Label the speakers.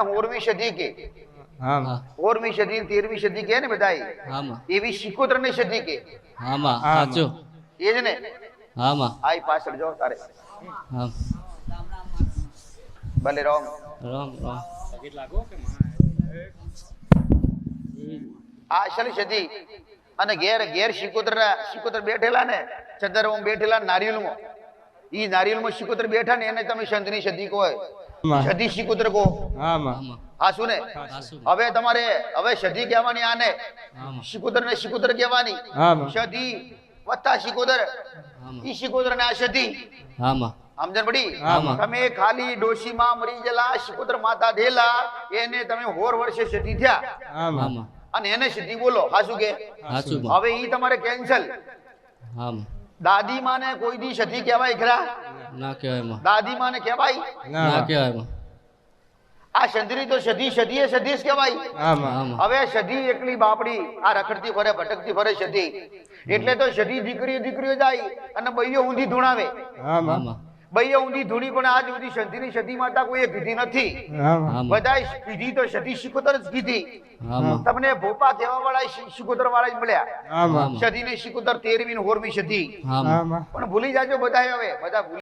Speaker 1: 16મી સદી કે
Speaker 2: હા
Speaker 1: 16મી સદી 13મી સદી કે ને બધાય
Speaker 3: હા માં
Speaker 1: એવી 77ની સદી કે
Speaker 3: હા માં સાચું
Speaker 1: એ જ ને
Speaker 3: હા માં
Speaker 1: આઈ પાછળ જો તારે
Speaker 3: હા
Speaker 1: ભલે રામ
Speaker 3: રામ રામ
Speaker 1: આ અસલી સદી અને ઘેર ઘેર 77 બેઠેલા ને ચદરમાં બેઠેલા નારિયેલમાં ઈ નારિયેલમાં 77 બેઠા ને એને તમે સંતની સદી કહો સદી 77 કહો
Speaker 2: હા માં
Speaker 3: હા માં
Speaker 1: હા શું ને
Speaker 3: સાચું
Speaker 1: હવે તમારે હવે સદી કહેવાની આને
Speaker 3: હા માં
Speaker 1: 77 ને 77 કહેવાની
Speaker 2: હા માં
Speaker 1: સદી વત્તા 77
Speaker 3: હા માં
Speaker 1: ઈ 77 ને આ સદી
Speaker 3: હા માં
Speaker 1: સમજણ પડી
Speaker 2: હા માં
Speaker 1: તમે ખાલી ડોશીમાં મરી ગયેલા 77 માતા દેલા એને તમે 100 વર્ષે સદી થયા
Speaker 2: હા
Speaker 3: હા
Speaker 2: માં
Speaker 3: માં
Speaker 1: અને એને સદી બોલો હા શું કે
Speaker 3: સાચું માં
Speaker 1: હવે ઈ તમારે કેન્સલ
Speaker 3: હા માં
Speaker 1: દાદી માને કોઈ દી સદી કહેવાય ખરા
Speaker 3: ના કહેવાય માં
Speaker 1: દાદી માને કહેવાય
Speaker 3: ના
Speaker 2: ના
Speaker 3: કહેવાય માં
Speaker 1: આ સંદરી તો સદી સદીએ સદી જ કહેવાય
Speaker 2: હા માં
Speaker 3: હા માં
Speaker 1: હવે સદી એકલી બાપડી આ રખડતી ફરે ભટકતી ફરે સદી એટલે તો સદી દીકરીઓ જાય અને બૈયો ઊંધી ધૂણાવે
Speaker 2: હા
Speaker 3: હા
Speaker 2: માં
Speaker 3: માં
Speaker 1: બૈયો ઊંધી ધૂણી પણ આજ સુધી સંધીની સદી માતા કોઈએ કીધી નથી
Speaker 2: હા માં
Speaker 3: હા માં
Speaker 1: બધાય કીધી તો સદી 77 જ કીધી
Speaker 3: હા માં
Speaker 1: તમને ભોપા કહેવા વાળા 77 વાળા જ મળ્યા
Speaker 2: હા માં
Speaker 1: સદી ને 77 13મી ને 16મી સદી
Speaker 3: હા
Speaker 2: હા
Speaker 3: માં
Speaker 2: માં
Speaker 1: પણ ભૂલી જાજો બધા હવે બધા ભૂલી